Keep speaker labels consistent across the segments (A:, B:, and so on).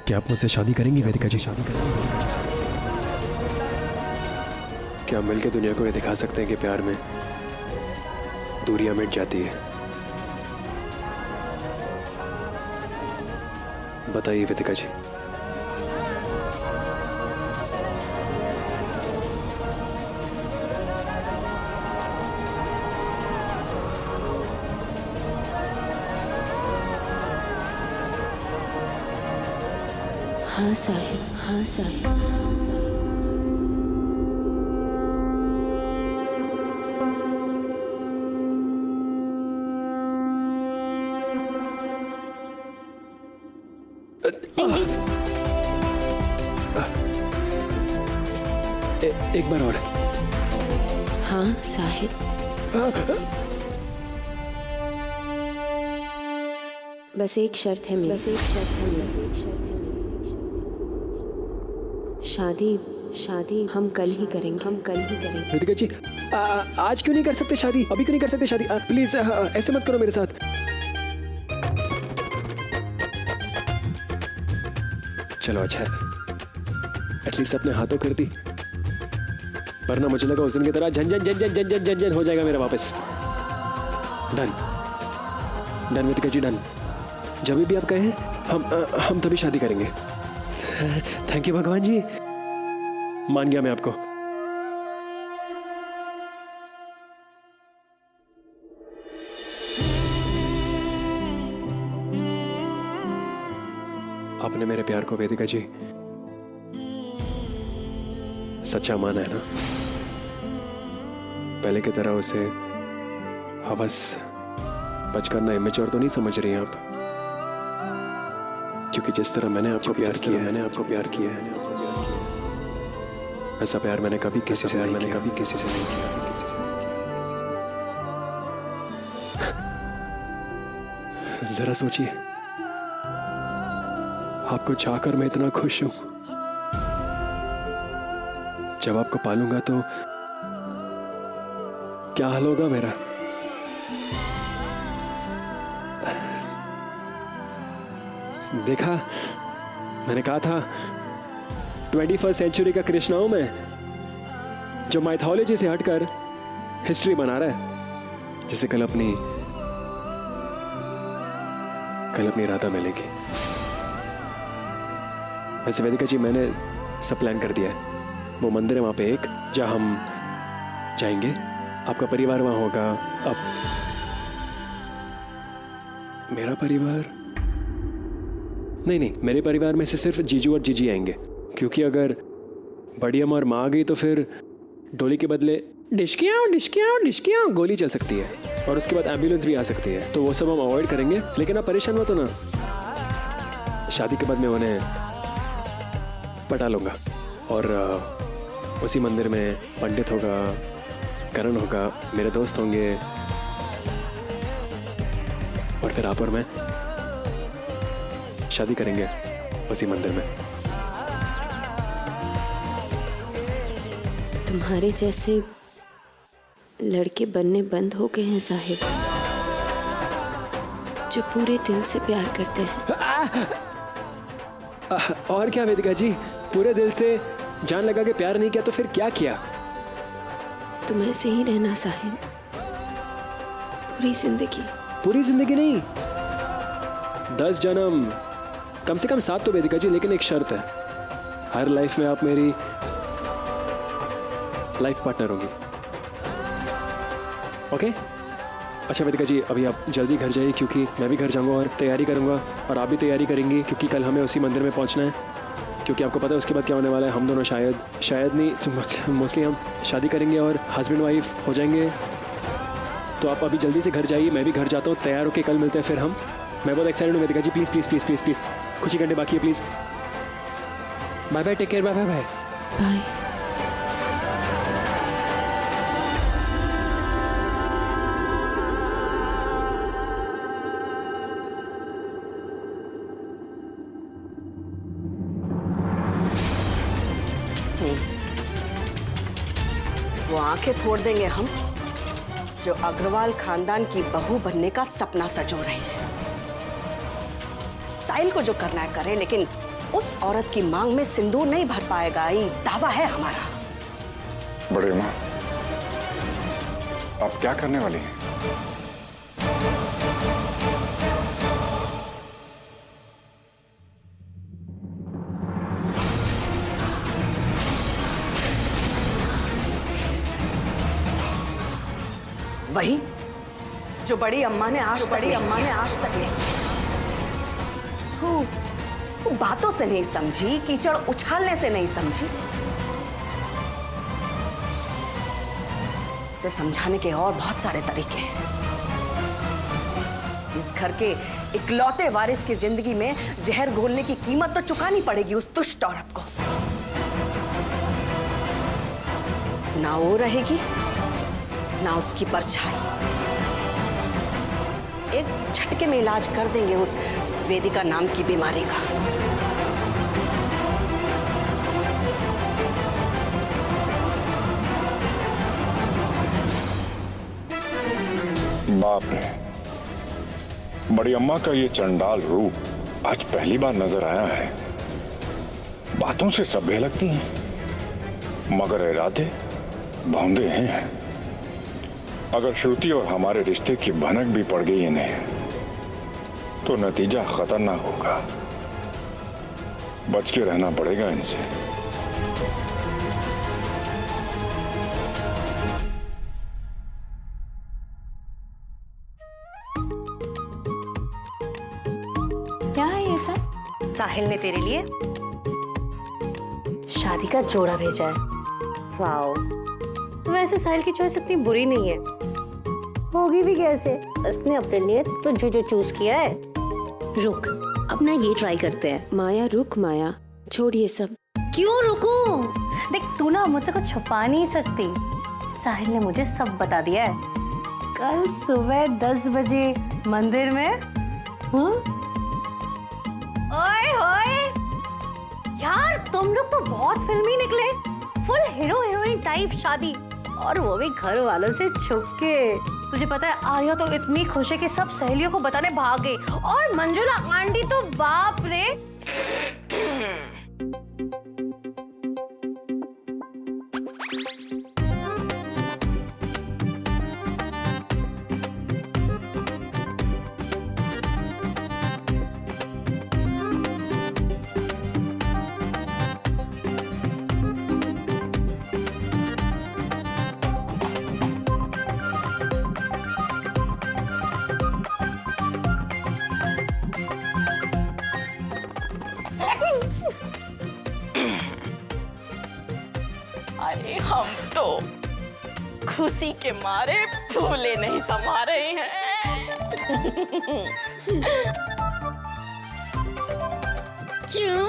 A: क्या आप मुझसे शादी करेंगी वेदिका जी? शादी करेंगी? क्या हम मिलकर दुनिया को ये दिखा सकते हैं कि प्यार में दूरियां मिट जाती है? बताइए वेदिका जी।
B: हाँ साहिब, हाँ साहिब, हाँ साहिब।
A: एक बार और।
B: हाँ साहिब। बस एक शर्त है मेरी, बस एक शर्त है मेरी, बस एक शर्त है मेरी, शादी शादी हम कल ही करेंगे, हम कल ही करेंगे।
A: वेदिका जी, आज क्यों नहीं कर सकते शादी? अभी क्यों नहीं कर सकते शादी? प्लीज ऐसे मत करो मेरे साथ। चलो अच्छा है, एटलीस्ट अपने हाथों कर दी, वरना मुझे लगा उस दिन की तरह झन झन झन झन झन झन झन झन हो जाएगा मेरा वापस। डन डन वेदिका जी, डन। जब भी आप कहें हम तभी शादी करेंगे। थैंक यू भगवान जी, मान गया मैं आपको। आपने मेरे प्यार को वेदिका जी सच्चा माना है ना? पहले की तरह उसे हवस, बचकाना, इमेच्योर तो नहीं समझ रही हैं आप? क्योंकि जिस तरह मैंने आपको प्यार किया है, मैंने आपको प्यार किया है, ऐसा प्यार मैंने कभी किसी से नहीं किया, कभी किसी से नहीं किया, किसी से नहीं किया। जरा सोचिए, आपको चाहकर मैं इतना खुश हूं, जब आपको पालूंगा तो क्या हाल होगा मेरा? देखा, मैंने कहा था 21st सेंचुरी का कृष्णा हूं मैं, जो माइथोलॉजी से हटकर हिस्ट्री बना रहा है, जिसे कल अपनी राधा मिलेगी। वैसे वेदिका जी, मैंने सब प्लान कर दिया है। वो मंदिर है वहां पे एक, जहां हम जाएंगे, आपका परिवार वहां होगा। अब मेरा परिवार नहीं, मेरे परिवार में से सिर्फ जीजू और जीजी आएंगे, क्योंकि अगर बड़ी अम्मा और माँ आ गई तो फिर डोली के बदले डिशकियाँ गोली चल सकती है, और उसके बाद एम्बुलेंस भी आ सकती है। तो वो सब हम अवॉइड करेंगे। लेकिन आप परेशान मत हो ना, शादी के बाद मैं उन्हें पटा लूँगा, और उसी मंदिर में पंडित होगा, करण होगा, मेरे दोस्त होंगे, और फिर आप और मैं शादी करेंगे उसी मंदिर में।
B: तुम्हारे जैसे लड़के बनने बंद हो गए हैं साहिब, जो पूरे दिल से प्यार करते हैं।
A: और क्या वेदिका जी, पूरे दिल से जान लगा के प्यार नहीं किया तो फिर क्या किया?
B: तुम ऐसे ही रहना साहिब, पूरी जिंदगी।
A: पूरी जिंदगी नहीं, 10 जन्म, कम से कम 7 तो वेदिका जी। लेकिन एक शर्त है, हर लाइफ में आप मेरी लाइफ पार्टनर होंगी। ओके? अच्छा वेदिका जी, अभी आप जल्दी घर जाइए, क्योंकि मैं भी घर जाऊंगा और तैयारी करूंगा, और आप भी तैयारी करेंगी, क्योंकि कल हमें उसी मंदिर में पहुंचना है। क्योंकि आपको पता है उसके बाद क्या होने वाला है, हम दोनों शायद नहीं, मोस्टली हम शादी करेंगे और हस्बैंड वाइफ हो जाएंगे। तो आप अभी जल्दी से घर जाइए, मैं भी घर जाता हूँ, तैयार होकर कल मिलते हैं फिर हम। मैं बहुत एक्साइटेड हूँ Vedika ji, please please please please please, कुछ ही घंटे बाकी है, please. Bye bye, take care, bye bye bye
B: bye.
C: वो आंखें फोड़ देंगे हम, जो अग्रवाल खानदान की बहू बनने का सपना सजो रही है। साहिल को जो करना है करे, लेकिन उस औरत की मांग में सिंदूर नहीं भर पाएगा, ये दावा है हमारा।
D: बड़े माँ, आप क्या करने वाली हैं?
C: वही जो बड़ी अम्मा ने आज तक नहीं। वो बातों से नहीं समझी, कीचड़ उछालने से नहीं समझी। इसे समझाने के और बहुत सारे तरीके हैं। इस घर के इकलौते वारिस की जिंदगी में जहर घोलने की कीमत तो चुकानी पड़ेगी उस दुष्ट औरत को। ना वो रहेगी, ना उसकी परछाई। एक झटके में इलाज कर देंगे उस वेदिका नाम की बीमारी का।
D: बाप रे, बड़ी अम्मा का ये चंडाल रूप आज पहली बार नजर आया है। बातों से सभ्य लगती हैं, मगर इरादे भौंदे हैं। अगर श्रुति और हमारे रिश्ते की भनक भी पड़ गई इन्हें, तो नतीजा खतरनाक होगा। बच के रहना पड़ेगा इनसे।
B: क्या है ये सब?
E: साहिल ने तेरे लिए शादी का जोड़ा भेजा है। वाओ, वैसे साहिल की चॉइस इतनी बुरी नहीं है। होगी भी कैसे, उसने अपने लिए तो जो चूज किया है। रुक, अपना ये ट्राई करते हैं।
B: माया रुक, माया छोड़ ये सब।
E: क्यों रुकूं? देख, तू ना मुझसे कुछ छुपा नहीं सकती। साहिल ने मुझे सब बता दिया है। कल सुबह 10 बजे मंदिर में। ओए होए यार, तुम लोग तो बहुत फिल्मी निकले। फुल हीरो हीरोइन टाइप शादी, और वो भी घर वालों से छुप के। तुझे पता है, आर्या तो इतनी खुश है कि सब सहेलियों को बताने भाग गई, और मंजुला आंटी तो बाप रे।
F: अरे हम तो खुशी के मारे फूले नहीं समा रहे हैं। क्यों?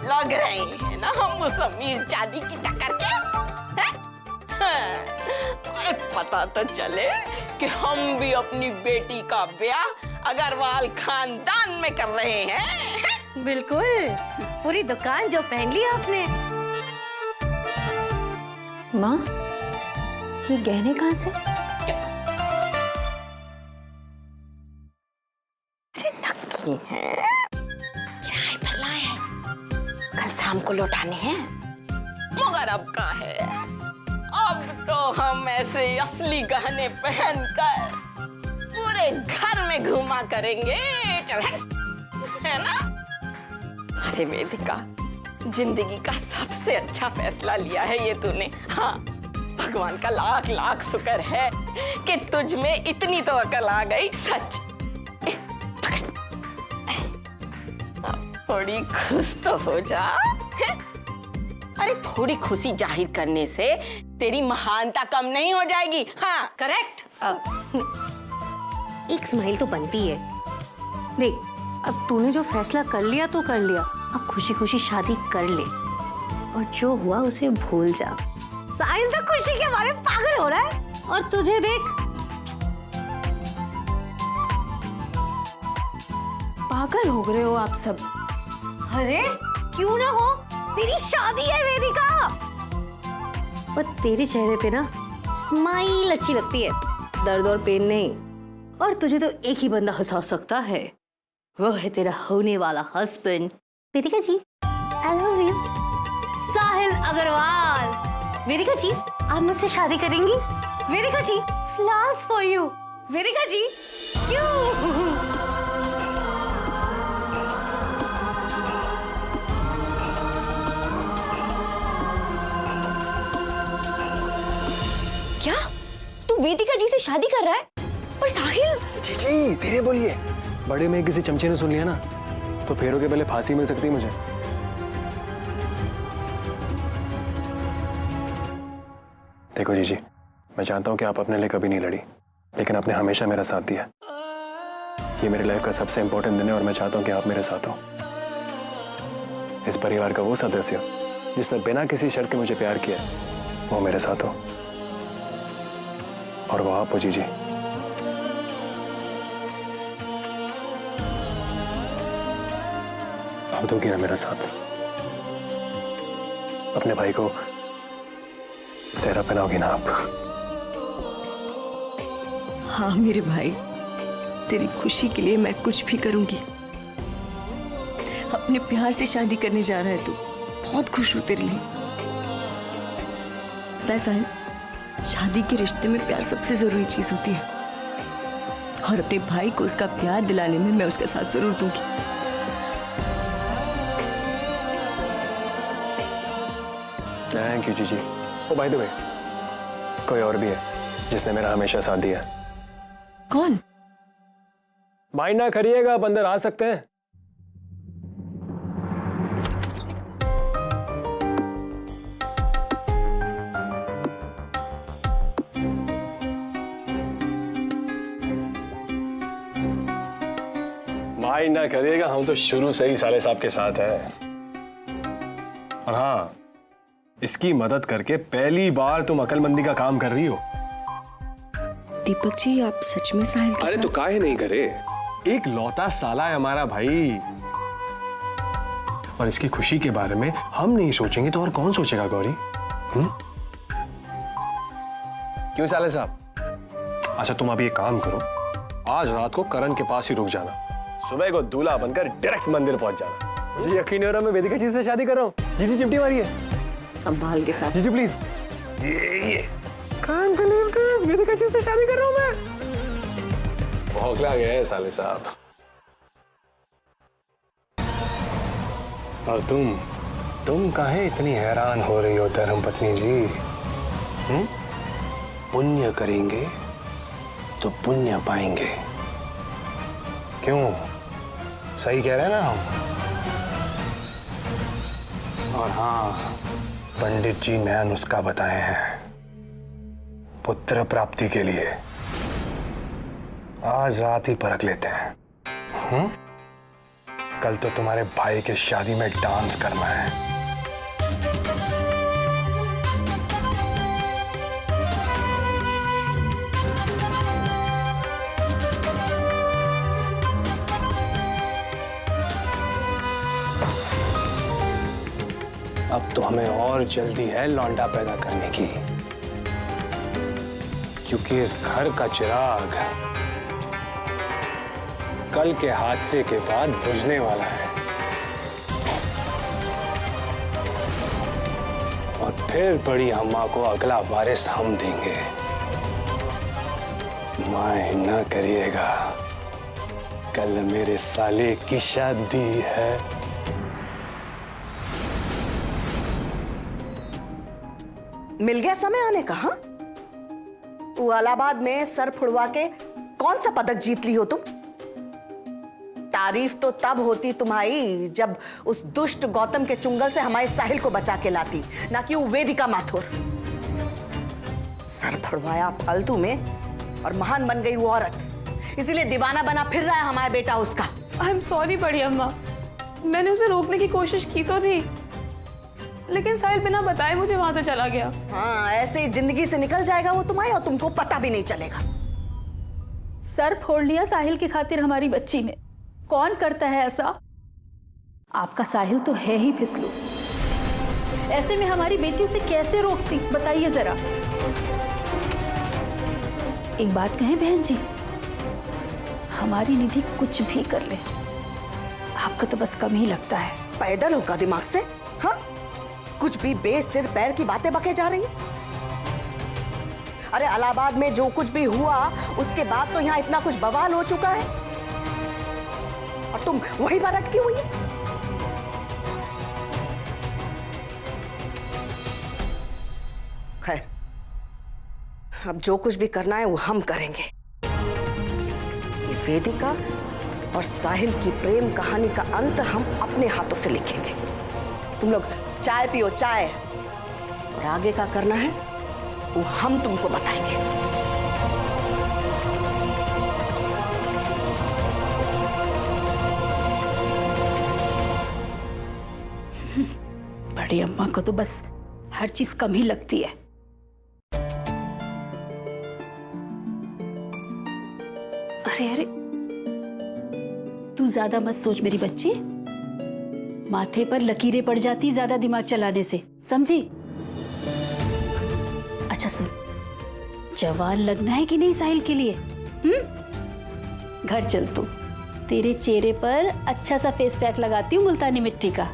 F: लग रहे हैं ना हम उस अमीर जादी की टक्कर के? अरे पता तो चले कि हम भी अपनी बेटी का ब्याह अग्रवाल खानदान में कर रहे हैं।
E: बिल्कुल, पूरी दुकान जो पहन ली आपने। माँ, ये गहने कहाँ से?
F: अरे नकली हैं, किराए पर लाए हैं, कल शाम को लौटाने हैं। मगर अब का है, अब तो हम ऐसे असली गहने पहनकर पूरे घर में घुमा करेंगे। चल है ना? अरे वेदिका, जिंदगी का सबसे अच्छा फैसला लिया है ये तूने। हाँ, भगवान का लाख लाख शुक्र है कि तुझ में इतनी तो अकल आ गई। सच। अब थोड़ी खुश तो हो जा। अरे थोड़ी खुशी जाहिर करने से तेरी महानता कम नहीं हो जाएगी। हाँ
E: करेक्ट। एक स्माइल तो बनती है। देख, अब तूने जो फैसला कर लिया तो कर लिया। अब खुशी खुशी शादी कर ले, और जो हुआ उसे भूल जा। साहिल तो खुशी के मारे पागल हो रहा है, और तुझे देख।
B: पागल हो गए हो आप सब।
E: अरे क्यों ना हो, तेरी शादी है वेदिका। और तेरे चेहरे पे ना स्माइल अच्छी लगती है, दर्द और पेन नहीं। और तुझे तो एक ही बंदा हंसा सकता है, वो है तेरा होने वाला husband Vedika ji, I love you. Sahil Agarwal. Vedika ji, आप मुझसे शादी करेंगी? Vedika ji, flowers for you. Vedika ji, क्यों?
F: क्या तू वेदिका जी से शादी कर रहा है? और साहिल?
A: जी जी धीरे बोलिए, बड़े में किसी चमचे ने सुन लिया ना तो फेरों के पहले फांसी मिल सकती है मुझे। देखो जीजी, मैं जानता हूं कि आप अपने लिए कभी नहीं लड़ी, लेकिन आपने हमेशा मेरा साथ दिया। ये मेरी लाइफ का सबसे इंपॉर्टेंट दिन है और मैं चाहता हूं कि आप मेरे साथ हो। इस परिवार का वो सदस्य जिसने बिना किसी शर्त के मुझे प्यार किया, वो मेरे साथ हो, और वो आप हो जीजी। आप दोगी ना मेरा साथ? अपने भाई को सेहरा पहनाओगी ना आप?
G: हाँ मेरे भाई, तेरी खुशी के लिए मैं कुछ भी करूंगी। अपने प्यार से शादी करने जा रहा है तू, बहुत खुश हूं तेरे लिए। ऐसा है, शादी के रिश्ते में प्यार सबसे जरूरी चीज होती है, और अपने भाई को उसका प्यार दिलाने में मैं उसका साथ जरूर दूंगी।
A: थैंक यू जीजी। ओ बाय द वे, कोई और भी है जिसने मेरा हमेशा साथ दिया।
G: कौन?
A: माइंड ना करिएगा, आप अंदर आ सकते हैं। माइंड ना करिएगा, हम तो शुरू से ही साले साहब के साथ है। और हाँ, इसकी मदद करके पहली बार तुम अकलमंदी का काम कर रही हो।
G: दीपक जी, आप सच में साहिल के
A: अरे
G: साथ?
A: तो काहे नहीं करे, एक लौता साला है हमारा भाई, और इसकी खुशी के बारे में हम नहीं सोचेंगे तो और कौन सोचेगा गौरी? क्यों साले साहब? अच्छा तुम अभी एक काम करो, आज रात को करण के पास ही रुक जाना, सुबह को दूल्हा बनकर डायरेक्ट मंदिर पहुंच जाना। जी यकीन हो रहा मैं वेदिका जी से शादी कर रहा हूँ। जी चिमटी मारिए
G: संभाल के साथ।
A: जी प्लीज। ये कान बिलीव कर, वेदिका जी से शादी कर रहा हूँ मैं। भौंकला गया है साले साहब। और तुम काहे इतनी हैरान हो रही हो धर्मपत्नी जी? पुण्य करेंगे तो पुण्य पाएंगे। क्यों, सही कह रहे हैं ना हम? और हाँ, पंडित जी नया नुस्खा बताए हैं पुत्र प्राप्ति के लिए। आज रात ही परख लेते हैं। कल तो तुम्हारे भाई के शादी में डांस करना है। अब तो हमें और जल्दी है लौंडा पैदा करने की, क्योंकि इस घर का चिराग कल के हादसे के बाद बुझने वाला है, और फिर बड़ी अम्मा को अगला वारिस हम देंगे। माय न करिएगा, कल मेरे साले की शादी है।
C: मिल गया समय आने का? हाँ, तू इलाहाबाद में सर फुड़वा के कौन सा पदक जीत ली हो तुम? तारीफ तो तब होती तुम्हारी जब उस दुष्ट गौतम के चुंगल से हमारे साहिल को बचा के लाती, ना कि वो वेदिका माथुर। सर फुड़वाया फालतू में, और महान बन गई वो औरत, इसीलिए दीवाना बना फिर रहा है हमारा बेटा उसका।
G: आई एम सॉरी बड़ी अम्मा, मैंने उसे रोकने की कोशिश की तो थी, लेकिन साहिल बिना बताए मुझे वहां से चला गया।
C: हाँ, ऐसे ही जिंदगी से निकल जाएगा वो तुम्हारी, और तुमको पता भी नहीं चलेगा।
H: सर फोड़ लिया साहिल की खातिर हमारी बच्ची ने। कौन करता है ऐसा? आपका साहिल तो है ही फिसलू। ऐसे में हमारी बेटी उसे कैसे रोकती, बताइए जरा। एक बात कहें बहन जी, हमारी निधि कुछ भी कर ले, आपको तो बस कम ही लगता है।
C: पैदल होगा दिमाग से? हाँ, कुछ भी बेसिर पैर की बातें बके जा रही है। अरे इलाहाबाद में जो कुछ भी हुआ उसके बाद तो यहाँ इतना कुछ बवाल हो चुका है और तुम वहीं पर अटकी हुई है। खैर, अब जो कुछ भी करना है वो हम करेंगे। ये वेदिका और साहिल की प्रेम कहानी का अंत हम अपने हाथों से लिखेंगे। तुम लोग चाय पियो, चाय, और आगे का करना है वो हम तुमको बताएंगे।
H: बड़ी अम्मा को तो बस हर चीज कम ही लगती है। अरे तू ज्यादा मत सोच मेरी बच्ची, माथे पर लकीरें पड़ जाती ज्यादा दिमाग चलाने से, समझी? अच्छा सुन, जवान लगना है कि नहीं साहिल के लिए? घर चल तू, तेरे चेहरे पर अच्छा सा फेस पैक लगाती हूँ मुल्तानी मिट्टी का।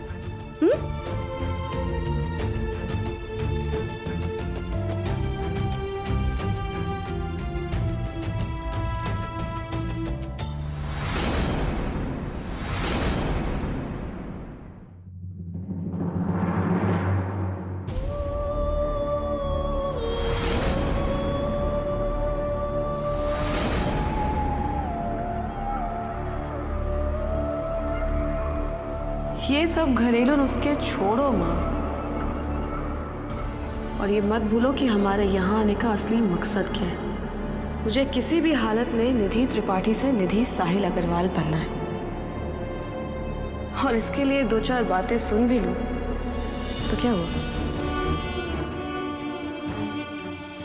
G: ये सब घरेलू नुस्खे छोड़ो माँ, और ये मत भूलो कि हमारे यहाँ आने का असली मकसद क्या है। मुझे किसी भी हालत में निधि त्रिपाठी से निधि साहिल अग्रवाल बनना है, और इसके लिए 2-4 बातें सुन भी लूं तो क्या हुआ?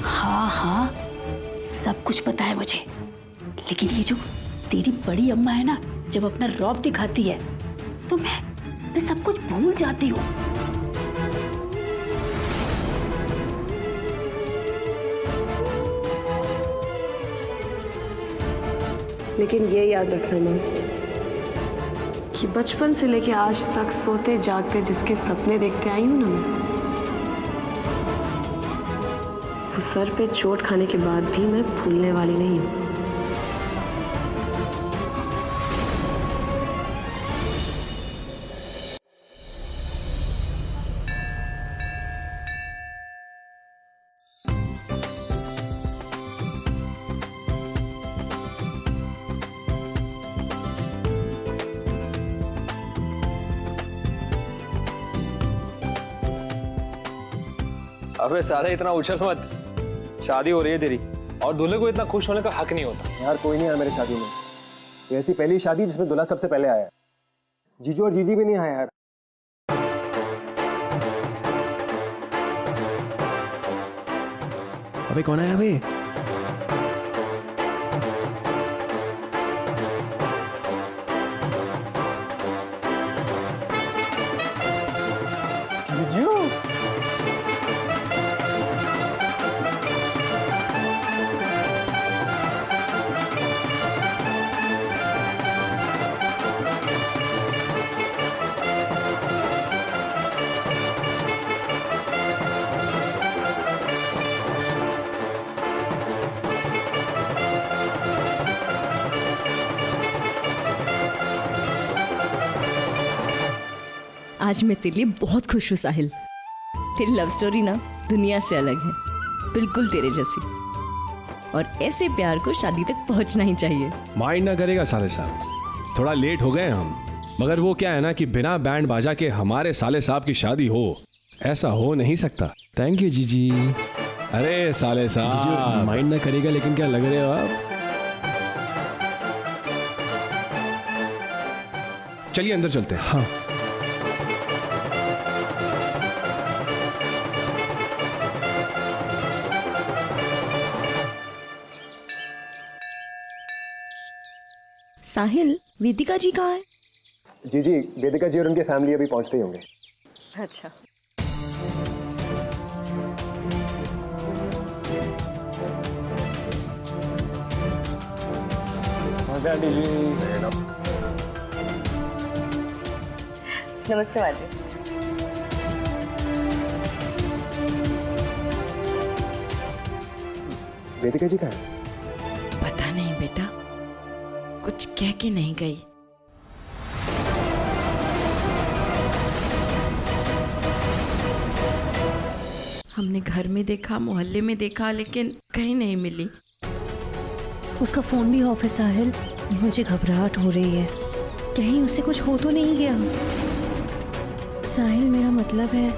H: हाँ, सब कुछ पता है मुझे, लेकिन ये जो तेरी बड़ी अम्मा है ना, जब अपना रौब दिखाती है तो मैं सब कुछ भूल जाती हूँ।
G: लेकिन ये याद रखना माँ कि बचपन से लेके आज तक सोते जागते जिसके सपने देखते आई हूँ ना मैं, वो सर पे चोट खाने के बाद भी मैं भूलने वाली नहीं हूँ।
I: अबे साले इतना उछल मत, शादी हो रही है तेरी और दूल्हे को इतना खुश होने का हक नहीं होता।
A: यार कोई नहीं यार मेरी शादी में, ये ऐसी पहली शादी जिसमें दूल्हा सबसे पहले आया। जीजू और जीजी भी नहीं आए यार। अबे कौन आया अबे? जीजू
G: आज मैं तेरे लिए बहुत खुश हूँ साहिल। तेरी लव स्टोरी ना दुनिया से अलग है, बिल्कुल तेरे जैसी, और ऐसे प्यार को शादी तक पहुंचना ही चाहिए।
J: माइंड ना करेगा साले साहब, थोड़ा लेट हो गए हम, मगर वो क्या है ना कि बिना बैंड बाजा के हमारे साले साहब की शादी हो, ऐसा हो नहीं सकता।
A: थैंक यू जीजी।
J: अरे साले साहब
A: जीजू माइंड ना करेगा, लेकिन क्या लग रहे हो आप?
J: चलिए अंदर चलते हैं।
A: हाँ
G: साहिल, वेदिका जी कहाँ है?
A: जीजी, वेदिका जी और उनके फैमिली अभी पहुंचते ही होंगे।
G: अच्छा। नमस्ते माँ जी।
A: वेदिका जी कहाँ है?
F: पता नहीं बेटा, कुछ कह के नहीं गई। हमने घर में देखा, मोहल्ले में देखा, लेकिन कहीं नहीं मिली।
H: उसका फोन भी ऑफ है साहिल।
B: मुझे घबराहट हो रही है, कहीं उससे कुछ हो तो नहीं गया। साहिल, मेरा मतलब है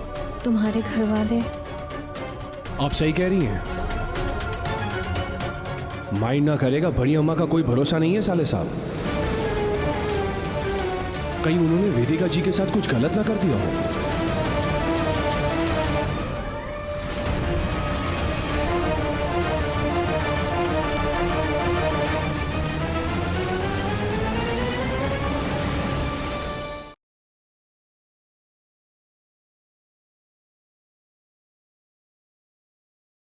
B: तुम्हारे घर वाले।
J: आप सही कह रही हैं। माइंड ना करेगा बड़ी अम्मा का कोई भरोसा नहीं है साले साहब। कहीं उन्होंने वेदिका जी के साथ कुछ गलत ना कर दिया हो।